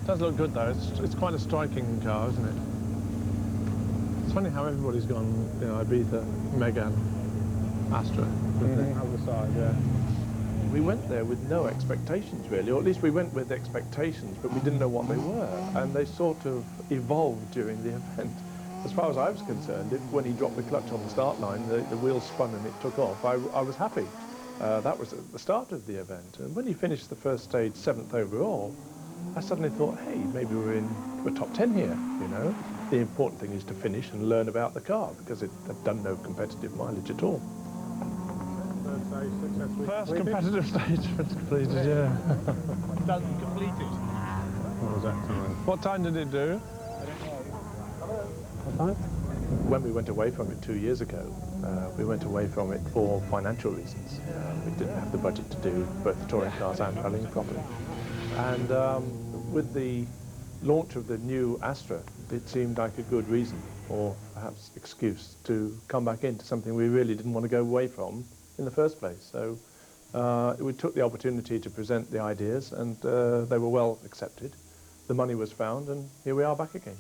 It does look good though. It's quite a striking car, isn't it? It's funny how everybody's gone, you know, Ibiza, Megane, Astra. Other side, yeah. We went there with no expectations really, or at least we went with expectations, but we didn't know what they were, and they sort of evolved during the event. As far as I was concerned, when he dropped the clutch on the start line, the wheels spun and it took off, I was happy. That was at the start of the event, and when he finished the first stage 7th overall, I suddenly thought, hey, maybe we're top 10 here, you know. The important thing is to finish and learn about the car, because it had done no competitive mileage at all. First competitive stage completed, yeah. Done completed. What was that time? What time did it do? What time? When we went away from it 2 years ago, we went away from it for financial reasons. We didn't have the budget to do both the touring cars and rallying properly. And with the launch of the new Astra, it seemed like a good reason, or perhaps excuse, to come back into something we really didn't want to go away from in the first place. So we took the opportunity to present the ideas, and they were well accepted. The money was found, and here we are back again.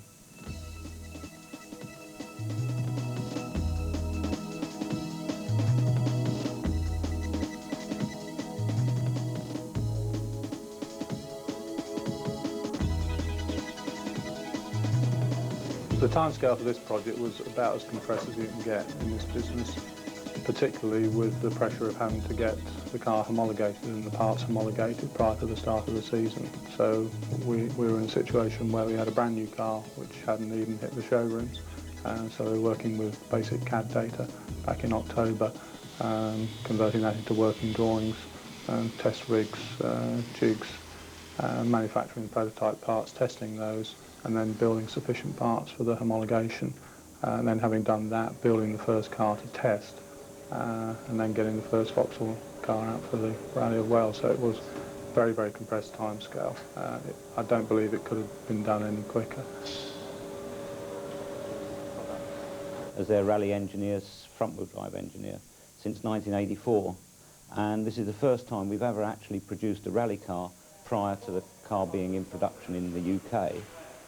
The timescale for this project was about as compressed as you can get in this business, particularly with the pressure of having to get the car homologated and the parts homologated prior to the start of the season. So we were in a situation where we had a brand new car which hadn't even hit the showrooms, and so we were working with basic CAD data back in October, converting that into working drawings, test rigs, jigs, manufacturing prototype parts, testing those, and then building sufficient parts for the homologation, and then having done that, building the first car to test, and then getting the first Vauxhall car out for the Rally of Wales. So it was a very, very compressed timescale. I don't believe it could have been done any quicker. As their rally engineers, front-wheel drive engineer, since 1984, and this is the first time we've ever actually produced a rally car prior to the car being in production in the UK.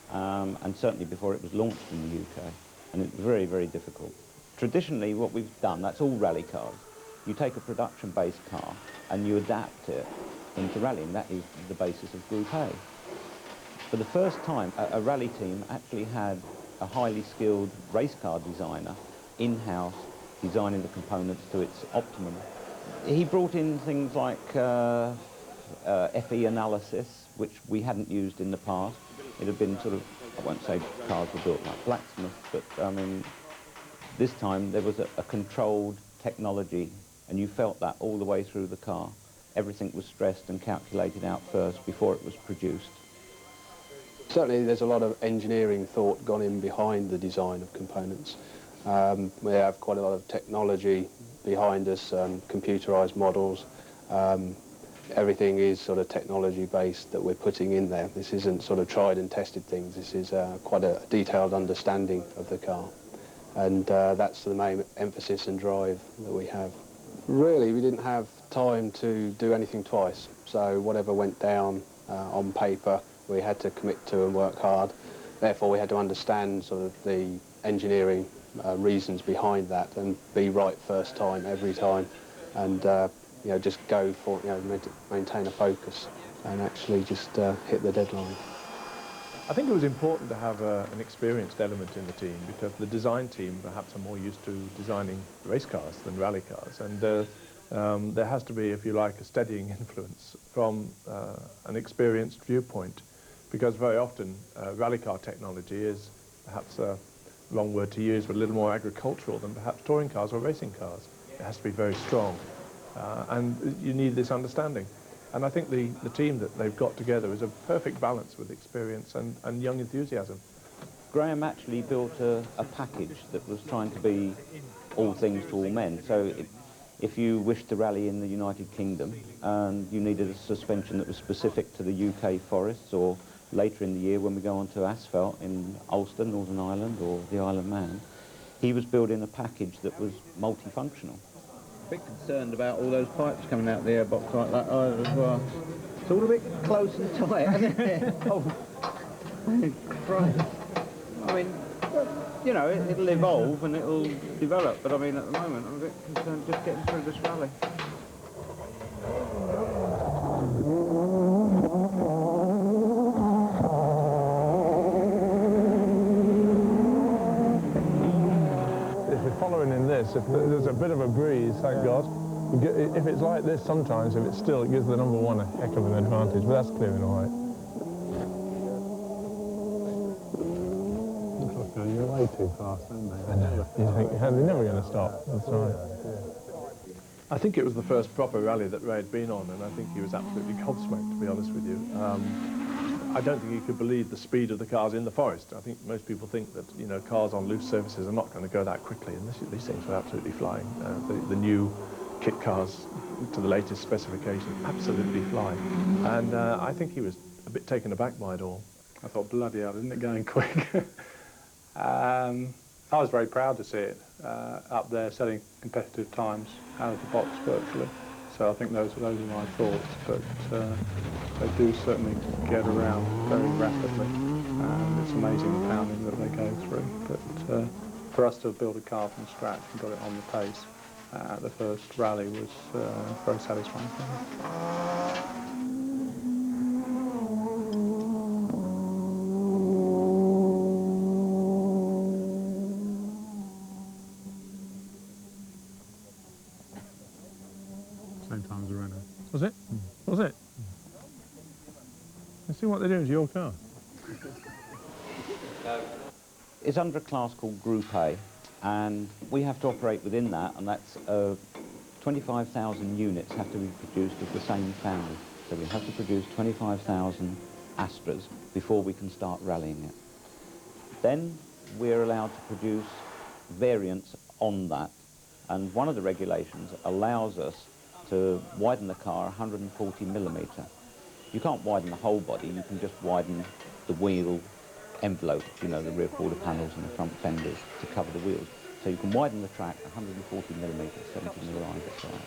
And certainly before it was launched in the UK, and it was very, very difficult. Traditionally, what we've done, that's all rally cars. You take a production-based car and you adapt it into rallying. That is the basis of Group A. For the first time, a rally team actually had a highly skilled race car designer in-house designing the components to its optimum. He brought in things like FE analysis, which we hadn't used in the past. It had been sort of, I won't say cars were built like blacksmiths, but I mean, this time there was a controlled technology, and you felt that all the way through the car. Everything was stressed and calculated out first before it was produced. Certainly there's a lot of engineering thought gone in behind the design of components. We have quite a lot of technology behind us, computerised models. Everything is sort of technology-based that we're putting in there. This isn't sort of tried and tested things. This is quite a detailed understanding of the car. And that's the main emphasis and drive that we have. Really, we didn't have time to do anything twice. So whatever went down on paper, we had to commit to and work hard. Therefore, we had to understand sort of the engineering reasons behind that and be right first time, every time. And you know, just go for, you know, maintain a focus and actually just hit the deadline. I think it was important to have an experienced element in the team, because the design team perhaps are more used to designing race cars than rally cars, and there has to be, if you like, a steadying influence from an experienced viewpoint, because very often rally car technology is perhaps a wrong word to use, but a little more agricultural than perhaps touring cars or racing cars. It has to be very strong. And you need this understanding. And I think the team that they've got together is a perfect balance with experience and young enthusiasm. Graham actually built a package that was trying to be all things to all men. So if you wished to rally in the United Kingdom and you needed a suspension that was specific to the UK forests, or later in the year when we go on to asphalt in Ulster, Northern Ireland, or the Isle of Man, he was building a package that was multifunctional. A bit concerned about all those pipes coming out the airbox like that either as well. It's all a bit close and tight, isn't it? Oh, Christ. I mean, you know, it'll evolve and it'll develop, but I mean, at the moment, I'm a bit concerned just getting through this rally. If you're following in this, if there's a bit of a breeze, thank God. If it's like this sometimes, if it's still, it gives the number one a heck of an advantage, but that's clearing all right. You're way too fast, aren't they? I know. You think, they're never going to stop. That's right. I think it was the first proper rally that Ray had been on, and I think he was absolutely gobsmacked, to be honest with you. I don't think he could believe the speed of the cars in the forest. I think most people think that, you know, cars on loose surfaces are not going to go that quickly, and these things were absolutely flying. The new kit cars to the latest specification, absolutely flying. And I think he was a bit taken aback by it all. I thought, bloody hell, isn't it going quick? I was very proud to see it up there setting competitive times out of the box virtually. So I think those are my thoughts, but they do certainly get around very rapidly, and it's amazing the pounding that they go through. But for us to build a car from scratch and got it on the pace at the first rally was very satisfying for me. Same time as a Renault. Was it? Was it? Let's see what they're doing to your car. It's under a class called Group A, and we have to operate within that, and that's 25,000 units have to be produced of the same family. So we have to produce 25,000 Astras before we can start rallying it. Then we're allowed to produce variants on that, and one of the regulations allows us to widen the car 140 millimetre. You can't widen the whole body, you can just widen the wheel envelope, you know, the rear quarter panels and the front fenders to cover the wheels. So you can widen the track 140 millimetres, 70 mil either side.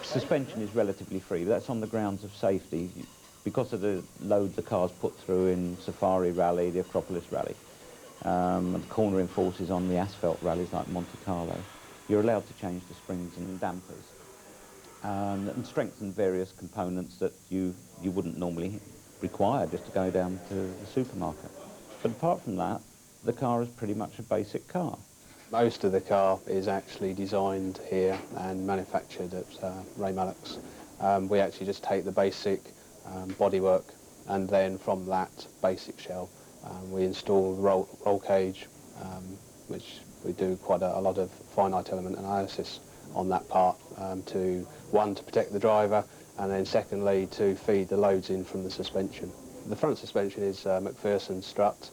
Suspension is relatively free, but that's on the grounds of safety. Because of the loads the cars put through in Safari Rally, the Acropolis Rally, and the cornering forces on the asphalt rallies like Monte Carlo, you're allowed to change the springs and dampers and strengthen various components that you wouldn't normally require just to go down to the supermarket. But apart from that, the car is pretty much a basic car. Most of the car is actually designed here and manufactured at Ray Mallock's. We actually just take the basic bodywork, and then from that basic shell we install the roll cage, which we do quite a lot of finite element analysis on that part, to protect the driver, and then secondly to feed the loads in from the suspension. The front suspension is McPherson strut.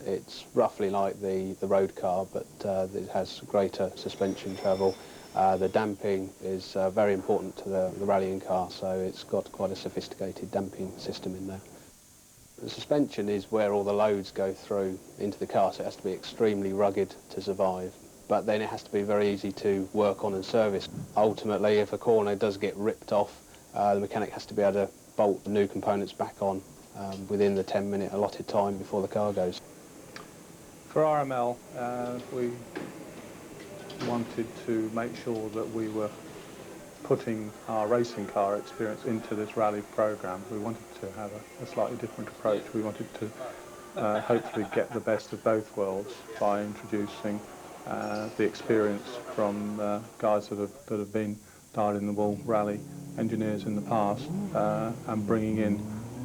It's roughly like the road car, but it has greater suspension travel. The damping is very important to the rallying car, so it's got quite a sophisticated damping system in there. The suspension is where all the loads go through into the car, so it has to be extremely rugged to survive. But then it has to be very easy to work on and service. Ultimately, if a corner does get ripped off, the mechanic has to be able to bolt the new components back on within the 10-minute allotted time before the car goes. For RML, we wanted to make sure that we were putting our racing car experience into this rally program. We wanted to have a slightly different approach. We wanted to hopefully get the best of both worlds by introducing the experience from guys that have been dyed-in-the-wool rally engineers in the past, and bringing in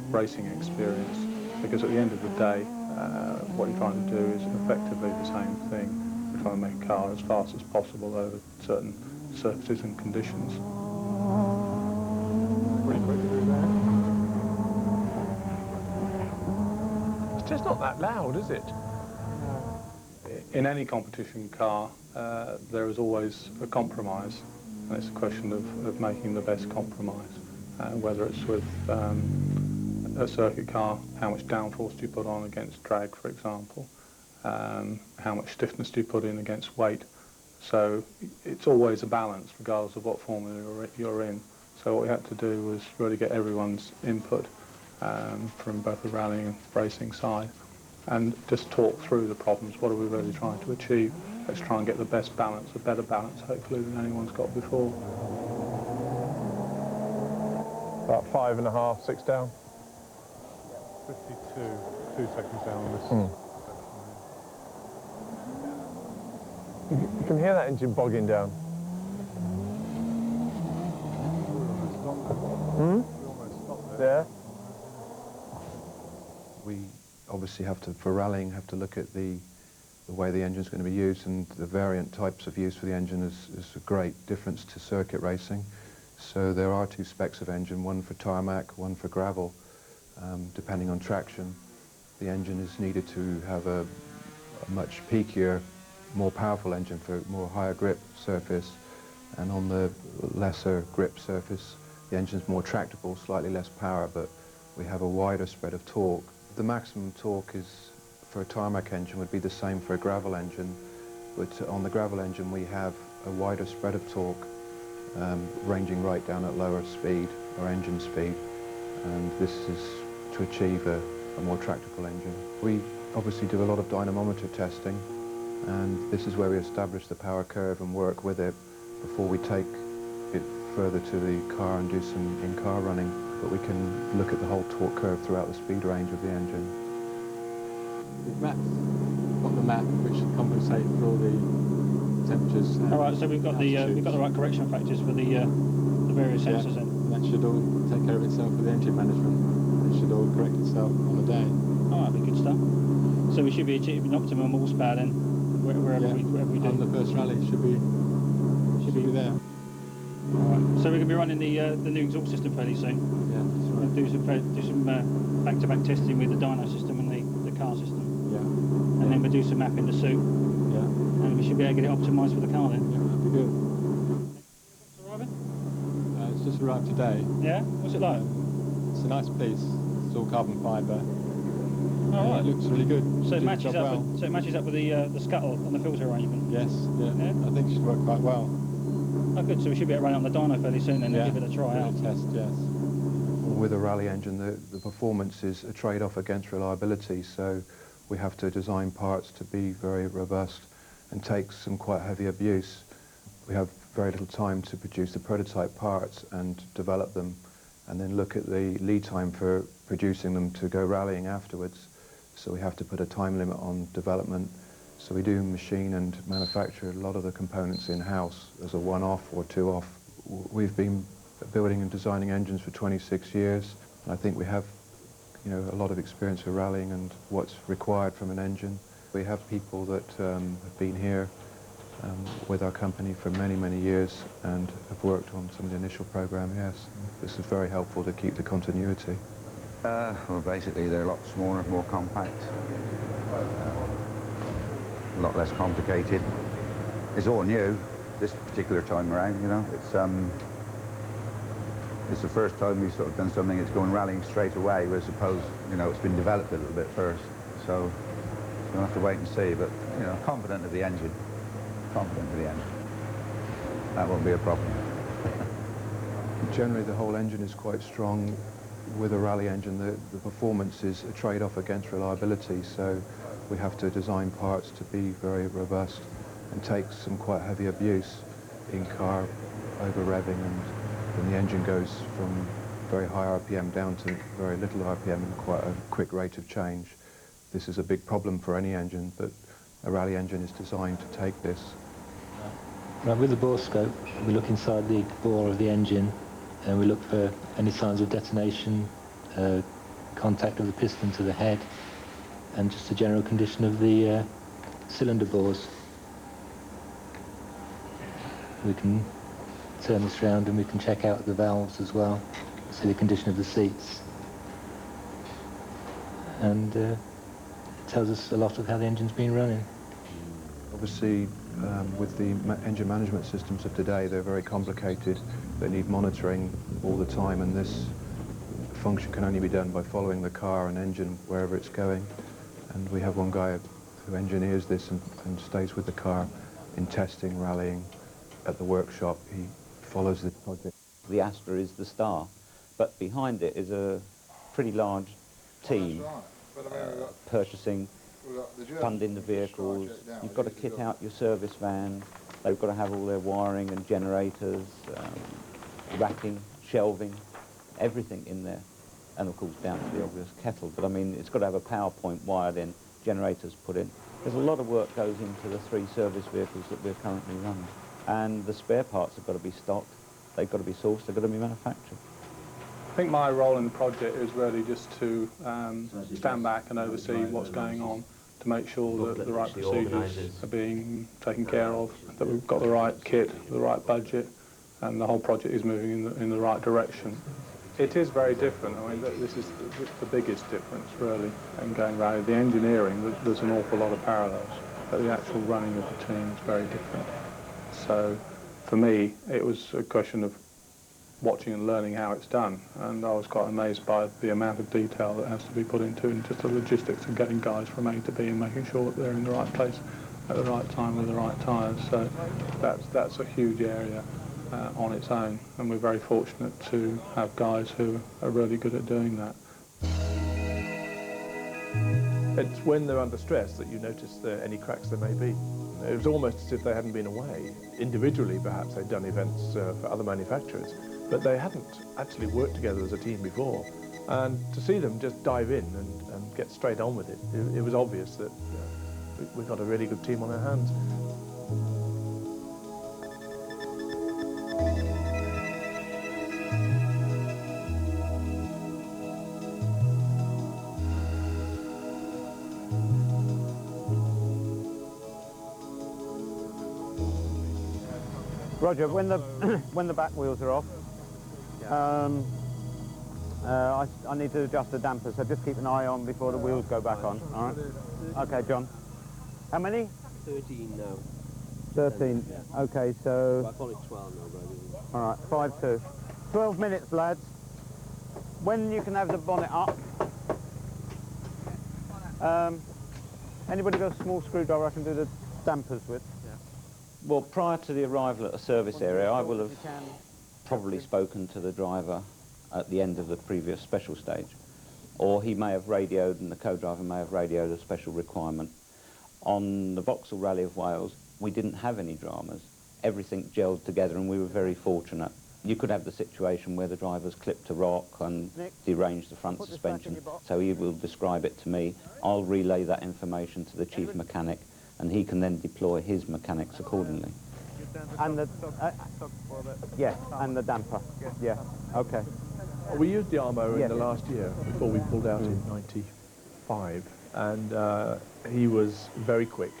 racing experience, because at the end of the day what you're trying to do is effectively the same thing. You're trying to make a car as fast as possible over certain surfaces and conditions. Pretty quick to do that. It's just not that loud, is it? In any competition car, there is always a compromise, and it's a question of making the best compromise. Whether it's with a circuit car, how much downforce do you put on against drag, for example, how much stiffness do you put in against weight. So it's always a balance, regardless of what formula you're in. So what we had to do was really get everyone's input from both the rallying and racing side, and just talk through the problems. What are we really trying to achieve? Let's try and get the best balance, a better balance, hopefully, than anyone's got before. About 5.5, 6 down. 52, 2 seconds down on this. You can hear that engine bogging down. Yeah. We obviously have to, for rallying, have to look at the way the engine's going to be used, and the variant types of use for the engine is a great difference to circuit racing. So there are 2 specs of engine, one for tarmac, one for gravel. Depending on traction, the engine is needed to have a much peakier, more powerful engine for more higher grip surface, and on the lesser grip surface, the engine's more tractable, slightly less power, but we have a wider spread of torque. The maximum torque is, for a tarmac engine, would be the same for a gravel engine, but on the gravel engine we have a wider spread of torque, ranging right down at lower speed, or engine speed, and this is to achieve a more tractable engine. We obviously do a lot of dynamometer testing, and this is where we establish the power curve and work with it before we take it further to the car and do some in-car running, but we can look at the whole torque curve throughout the speed range of the engine. We've got the map which should compensate for all the temperatures. All right, so we've got the right correction factors for the various sensors then. And that should all take care of itself with the engine management. It should all correct itself on the day. Oh, that'd be good stuff. So we should be achieving optimum horsepower then, wherever we do. On the first rally, should be there. All right. So we're going to be running the new exhaust system fairly soon. Yeah, that's right. Do some back-to-back testing with the dyno system and the car system. Yeah. And then we'll do some mapping the suit. Yeah. And we should be able to get it optimised for the car then. Yeah, that'd be good. It's arriving? It's just arrived today. Yeah? What's it like? It's a nice piece. It's all carbon fibre. Oh, right. It looks really good. So it Did the matches job up. well. So it matches up with the scuttle and the filter arrangement. Yes. Yeah. Yeah? I think it should work quite well. Oh, good. So we should be able to run it on the dyno fairly soon then and give it a try out. Test. Yes. With a rally engine, the performance is a trade-off against reliability, so we have to design parts to be very robust and take some quite heavy abuse. We have very little time to produce the prototype parts and develop them, and then look at the lead time for producing them to go rallying afterwards. So we have to put a time limit on development. So we do machine and manufacture a lot of the components in-house as a one-off or two-off. We've been building and designing engines for 26 years. And I think we have, a lot of experience with rallying and what's required from an engine. We have people that have been here with our company for many, many years and have worked on some of the initial program, yes. This is very helpful to keep the continuity. Well, basically they're a lot smaller, more compact, a lot less complicated. It's all new this particular time around, It's the first time we've sort of done something that's going rallying straight away, whereas suppose, it's been developed a little bit first. So we'll have to wait and see, but, confident of the engine. Confident of the engine. That won't be a problem. Generally, the whole engine is quite strong. With a rally engine, the performance is a trade-off against reliability, so we have to design parts to be very robust and take some quite heavy abuse in car, over-revving, and when the engine goes from very high RPM down to very little RPM in quite a quick rate of change. This is a big problem for any engine, but a rally engine is designed to take this. Right, with the bore scope, we look inside the bore of the engine and we look for any signs of detonation, contact of the piston to the head, and just the general condition of the cylinder bores. We can turn this round and we can check out the valves as well, see the condition of the seats, and it tells us a lot of how the engine's been running. Obviously, with the engine management systems of today, they're very complicated. They need monitoring all the time, and this function can only be done by following the car and engine wherever it's going. And we have one guy who engineers this and stays with the car in testing, rallying at the workshop. He follows the project. the Astra is the star. But behind it is a pretty large team purchasing, funding the vehicles. You've got to kit out your service van. They've got to have all their wiring and generators, racking, shelving, everything in there. And of course down to the obvious kettle. But I mean, it's got to have a power point wired in, generators put in. There's a lot of work goes into the 3 service vehicles that we're currently running. And the spare parts have got to be stocked, they've got to be sourced, they've got to be manufactured. I think my role in the project is really just to stand back and oversee what's going on, to make sure that the right procedures are being taken care of, that we've got the right kit, the right budget, and the whole project is moving in the right direction. It is very different. I mean, this is the biggest difference, really, in going around. The engineering, there's an awful lot of parallels, but the actual running of the team is very different. So, for me, it was a question of watching and learning how it's done, and I was quite amazed by the amount of detail that has to be put into it, and just the logistics of getting guys from A to B and making sure that they're in the right place at the right time with the right tyres. So that's a huge area on its own, and we're very fortunate to have guys who are really good at doing that. It's when they're under stress that you notice any cracks there may be. It was almost as if they hadn't been away. Individually, perhaps they'd done events for other manufacturers, but they hadn't actually worked together as a team before. And to see them just dive in and get straight on with it, it was obvious that we've got a really good team on our hands. Roger, when the back wheels are off, I need to adjust the dampers, so just keep an eye on before the wheels go back on, all right? Okay, John. How many? 13 now. 13, okay, so... I call it 12 now, brother. All right, 5-2. 12 minutes, lads. When you can have the bonnet up. Anybody got a small screwdriver I can do the dampers with? Well, prior to the arrival at a service area, I will have probably spoken to the driver at the end of the previous special stage. Or he may have radioed, and the co-driver may have radioed a special requirement. On the Vauxhall Rally of Wales, we didn't have any dramas. Everything gelled together, and we were very fortunate. You could have the situation where the driver's clipped a rock and deranged the front suspension, so he will describe it to me. I'll relay that information to the chief mechanic, and he can then deploy his mechanics accordingly. And the yeah, and the damper. Yeah, okay. We used the Armo in the last year before we pulled out in '95, and he was very quick,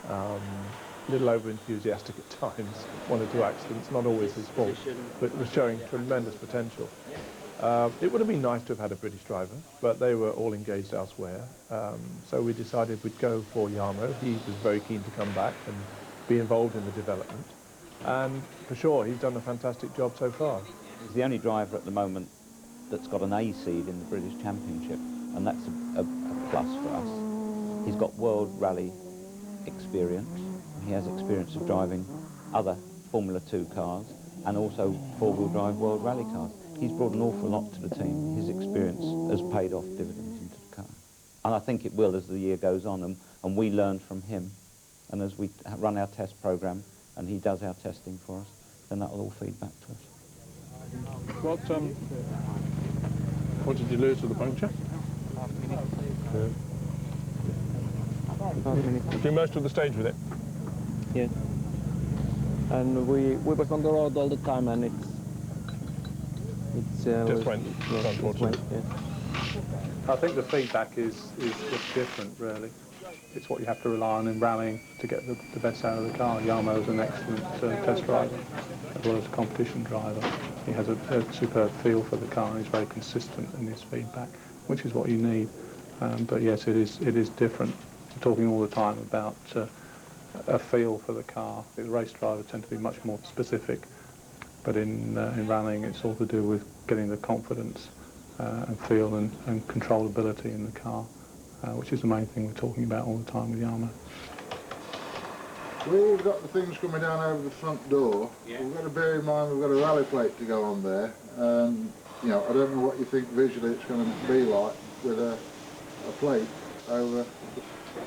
a little over-enthusiastic at times, 1 or 2 accidents, not always his fault, but was showing tremendous potential. It would have been nice to have had a British driver, but they were all engaged elsewhere. So we decided we'd go for Yarmo. He was very keen to come back and be involved in the development. And for sure, he's done a fantastic job so far. He's the only driver at the moment that's got an A seed in the British Championship, and that's a plus for us. He's got World Rally experience. He has experience of driving other Formula 2 cars and also 4-wheel drive World Rally cars. He's brought an awful lot to the team. His experience has paid off dividends into the car. And I think it will as the year goes on, and we learn from him. And as we run our test programme and he does our testing for us, then that will all feed back to us. What did you lose with the puncture? Do most of the stage with it? Yeah. And we was on the road all the time, and just went, unfortunately. I think the feedback is just different, really. It's what you have to rely on in rallying to get the best out of the car. Yarmo is an excellent test driver, as well as a competition driver. He has a superb feel for the car, and he's very consistent in his feedback, which is what you need. But yes, it is different. We're talking all the time about a feel for the car. The race drivers tend to be much more specific, but in rallying it's all to do with getting the confidence and feel and controllability in the car, which is the main thing we're talking about all the time with Yarmo. We've got the things coming down over the front door. Yeah. We've got to bear in mind we've got a rally plate to go on there. You know, I don't know what you think visually it's going to be like with a plate over the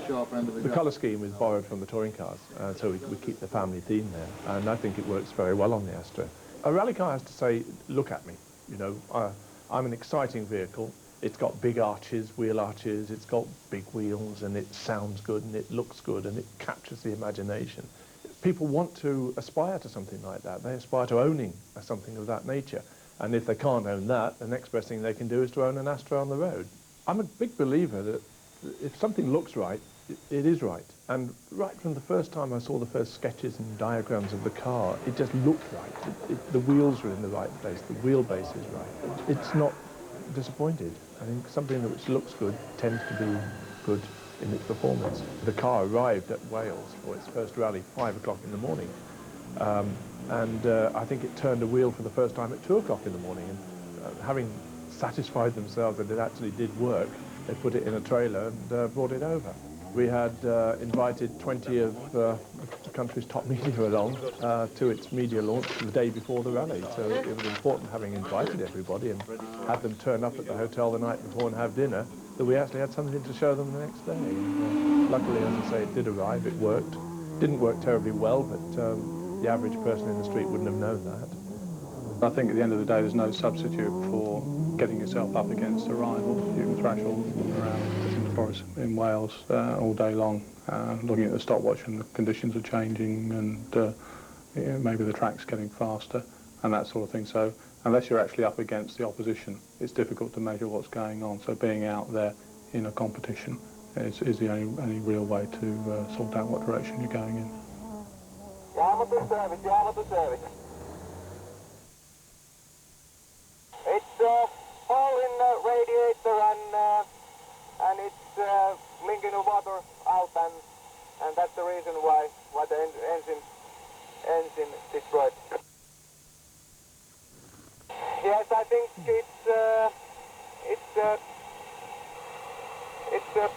sharp end of the The colour scheme is borrowed from the touring cars, so we keep the family theme there, and I think it works very well on the Astra. A rally car has to say, look at me, you know, I'm an exciting vehicle. It's got big arches, wheel arches, it's got big wheels, and it sounds good, and it looks good, and it captures the imagination. People want to aspire to something like that. They aspire to owning something of that nature. And if they can't own that, the next best thing they can do is to own an Astra on the road. I'm a big believer that if something looks right, it is right. And right from the first time I saw the first sketches and diagrams of the car, it just looked right. The wheels were in the right place, the wheelbase is right. It's not disappointed. I think something which looks good tends to be good in its performance. The car arrived at Wales for its first rally 5 o'clock in the morning. I think it turned a wheel for the first time at 2 o'clock in the morning. And having satisfied themselves that it actually did work, they put it in a trailer and brought it over. We had invited 20 of the country's top media along to its media launch the day before the rally. So it was important, having invited everybody and had them turn up at the hotel the night before and have dinner, that we actually had something to show them the next day. And, luckily, as I say, it did arrive, it worked. Didn't work terribly well, but the average person in the street wouldn't have known that. I think at the end of the day there's no substitute for getting yourself up against a rival. You can thrash all around in the forest in Wales all day long, looking at the stopwatch and the conditions are changing and yeah, maybe the track's getting faster and that sort of thing. So unless you're actually up against the opposition, it's difficult to measure what's going on. So being out there in a competition is the only real way to sort out what direction you're going in. It's all in the radiator and it's linking the water out and that's the reason why the engine destroyed. Yes, I think it's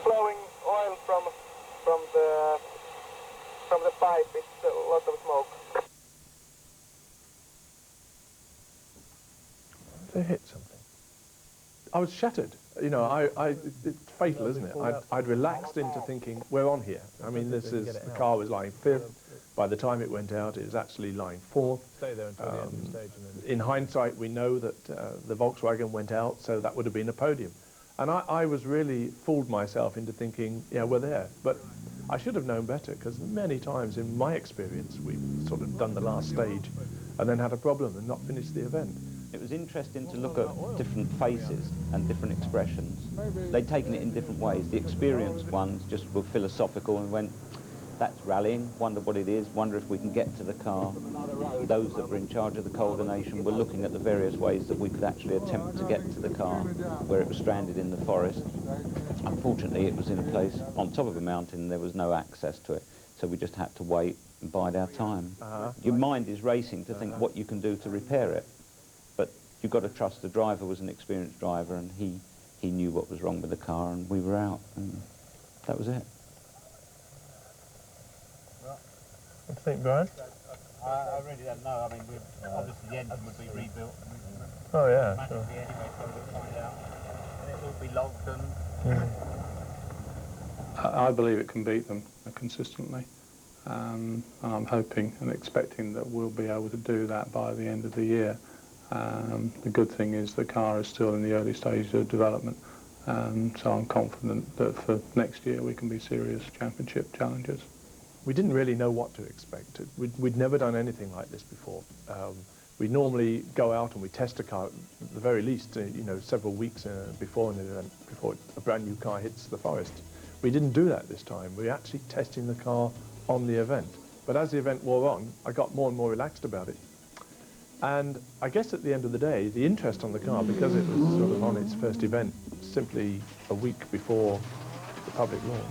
flowing oil from the pipe. It's a lot of smoke. They hit something. I was shattered. You know, it's fatal, isn't it? I'd relaxed into thinking, we're on here. I mean, the car was lying 5th. By the time it went out, it was actually lying 4th. In hindsight, we know that the Volkswagen went out, so that would have been a podium. And I was really fooled myself into thinking, yeah, we're there. But I should have known better, because many times in my experience, we've sort of done the last stage and then had a problem and not finished the event. It was interesting to look at different faces and different expressions. They'd taken it in different ways. The experienced ones just were philosophical and went, that's rallying, wonder what it is, wonder if we can get to the car. Those that were in charge of the coordination were looking at the various ways that we could actually attempt to get to the car where it was stranded in the forest. Unfortunately, it was in a place on top of a mountain, there was no access to it, so we just had to wait and bide our time. Your mind is racing to think what you can do to repair it, but you've got to trust the driver was an experienced driver and he knew what was wrong with the car and we were out, and that was it. What do you think, Brian? I really don't know. I mean, obviously the engine would be rebuilt. Oh, yeah. Manually anyway, so we'll find out. And it will be logged and... I believe it can beat them consistently. And I'm hoping and expecting that we'll be able to do that by the end of the year. The good thing is the car is still in the early stages of development. So I'm confident that for next year we can be serious championship challengers. We didn't really know what to expect. We'd never done anything like this before. We normally go out and we test a car, at the very least, you know, several weeks before an event, before a brand new car hits the forest. We didn't do that this time. We were actually testing the car on the event. But as the event wore on, I got more and more relaxed about it. And I guess at the end of the day, the interest on the car, because it was sort of on its first event, simply a week before the public launch,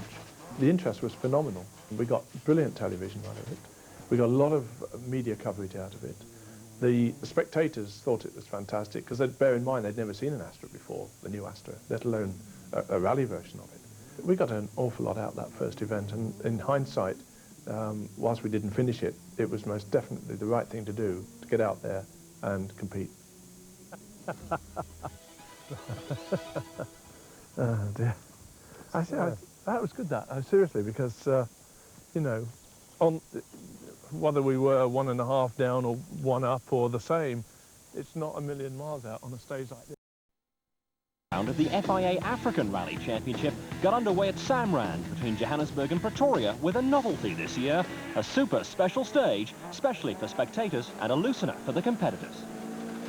the interest was phenomenal. We got brilliant television out of it. We got a lot of media coverage out of it. The spectators thought it was fantastic, because bear in mind they'd never seen an Astra before, the new Astra, let alone a rally version of it. We got an awful lot out that first event, and in hindsight, whilst we didn't finish it, it was most definitely the right thing to do, to get out there and compete. Oh dear. That was good, that. Seriously, because, you know, whether we were 1.5 down or 1 up or the same, it's not a million miles out on a stage like this. Round of the FIA African Rally Championship got underway at Samrand between Johannesburg and Pretoria with a novelty this year, a super special stage, specially for spectators and a loosener for the competitors.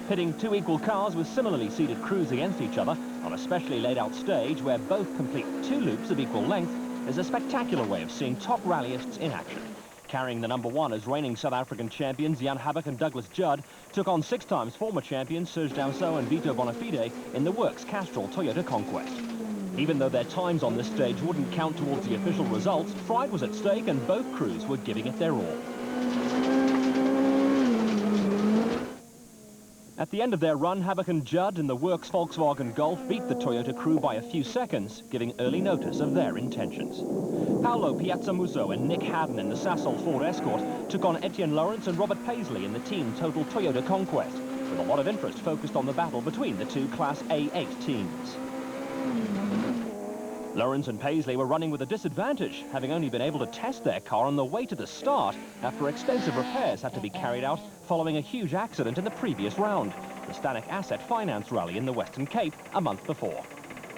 Pitting 2 equal cars with similarly seated crews against each other on a specially laid out stage where both complete 2 loops of equal length is a spectacular way of seeing top rallyists in action. Carrying the #1 as reigning South African champions Jan Habak and Douglas Judd took on 6 times former champions Serge Damso and Vito Bonafide in the Works Castrol Toyota Conquest. Even though their times on this stage wouldn't count towards the official results, pride was at stake and both crews were giving it their all. At the end of their run, Habak and Judd in the Works Volkswagen Golf beat the Toyota crew by a few seconds, giving early notice of their intentions. Paolo Piazzamuso and Nick Haddon in the Sasol Ford Escort took on Etienne Lawrence and Robert Paisley in the Team Total Toyota Conquest, with a lot of interest focused on the battle between the 2 Class A8 teams. Lawrence and Paisley were running with a disadvantage, having only been able to test their car on the way to the start after extensive repairs had to be carried out following a huge accident in the previous round, the Stannic Asset Finance Rally in the Western Cape a month before.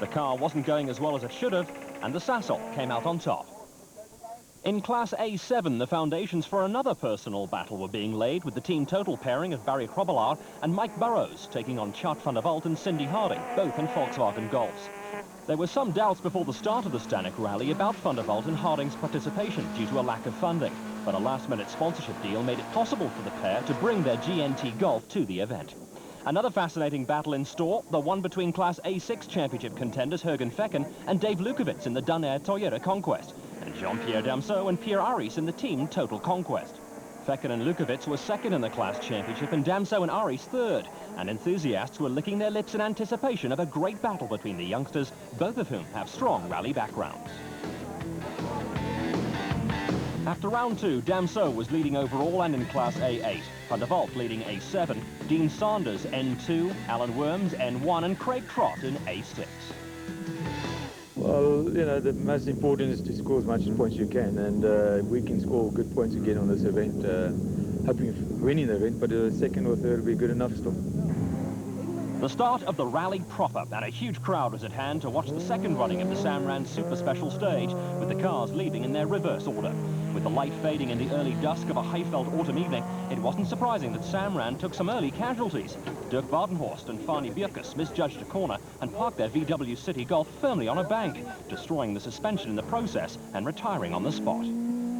The car wasn't going as well as it should have, and the Sasol came out on top. In Class A7, the foundations for another personal battle were being laid with the Team Total pairing of Barry Krobelaar and Mike Burrows taking on Chart van der Walt and Cindy Harding, both in Volkswagen Golfs. There were some doubts before the start of the Stannic Rally about Van der Walt and Harding's participation due to a lack of funding, but a last-minute sponsorship deal made it possible for the pair to bring their GNT Golf to the event. Another fascinating battle in store, the one between Class A6 Championship contenders Jürgen Fecken and Dave Lukowitz in the Dunair Toyota Conquest, and Jean-Pierre Damso and Pierre Aris in the Team Total Conquest. Fecken and Lukowitz were second in the class championship and Damso and Aris third, and enthusiasts were licking their lips in anticipation of a great battle between the youngsters, both of whom have strong rally backgrounds. After round 2, Damso was leading overall and in Class A8, Van der Walt leading A7, Dean Sanders N2, Alan Worms N1 and Craig Trott in A6. Well, you know, the most important is to score as much points as you can, and if we can score good points again on this event, hoping winning the event, but second or third will be good enough still. The start of the rally proper, and a huge crowd was at hand to watch the second running of the Samrand Super Special Stage, with the cars leaving in their reverse order. With the light fading in the early dusk of a Highveld autumn evening, it wasn't surprising that Samrand took some early casualties. Dirk Badenhorst and Fani Bierkus misjudged a corner and parked their VW City Golf firmly on a bank, destroying the suspension in the process and retiring on the spot.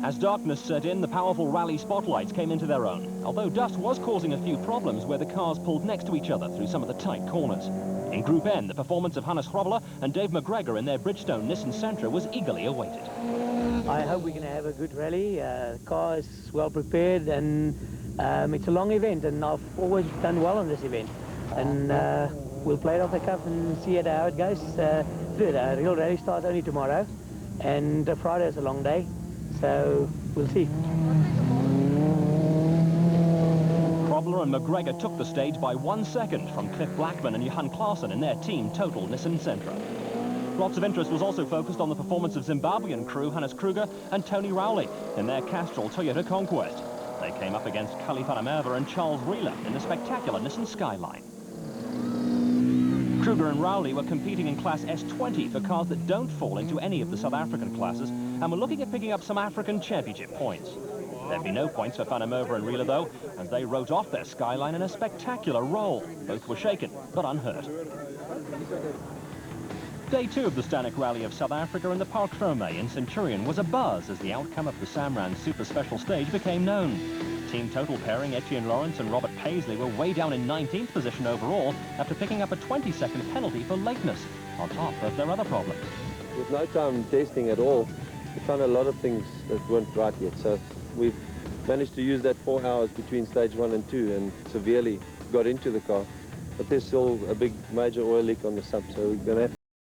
As darkness set in, the powerful rally spotlights came into their own, although dust was causing a few problems where the cars pulled next to each other through some of the tight corners. In Group N, the performance of Hannes Grobbelaar and Dave McGregor in their Bridgestone Nissan Sentra was eagerly awaited. I hope we're going to have a good rally. The car is well prepared, and it's a long event, and I've always done well on this event. And we'll play it off the cuff and see how it goes. The real rally starts only tomorrow, and Friday is a long day. So we'll see. Grobbelaar and McGregor took the stage by 1 second from Cliff Blackman and Johan Klaassen in their Team Total Nissan Sentra. Lots of interest was also focused on the performance of Zimbabwean crew Hannes Kruger and Tony Rowley in their Castrol Toyota Conquest. They came up against Kali van der Merwe and Charles Rieler in the spectacular Nissan Skyline. Kruger and Rowley were competing in Class S20 for cars that don't fall into any of the South African classes, and were looking at picking up some African Championship points. There'd be no points for van der Merwe and Rieler, though, as they wrote off their Skyline in a spectacular roll. Both were shaken, but unhurt. Day 2 of the Stannic Rally of South Africa in the Parc Fermé in Centurion was abuzz as the outcome of the Samrand Super Special Stage became known. Team Total pairing Etienne Lawrence and Robert Paisley were way down in 19th position overall after picking up a 20-second penalty for lateness, on top of their other problems. With no time testing at all, we found a lot of things that weren't right yet, so we've managed to use that 4 hours between stage 1 and 2 and severely got into the car. But there's still a big major oil leak on the sub, so we're going to have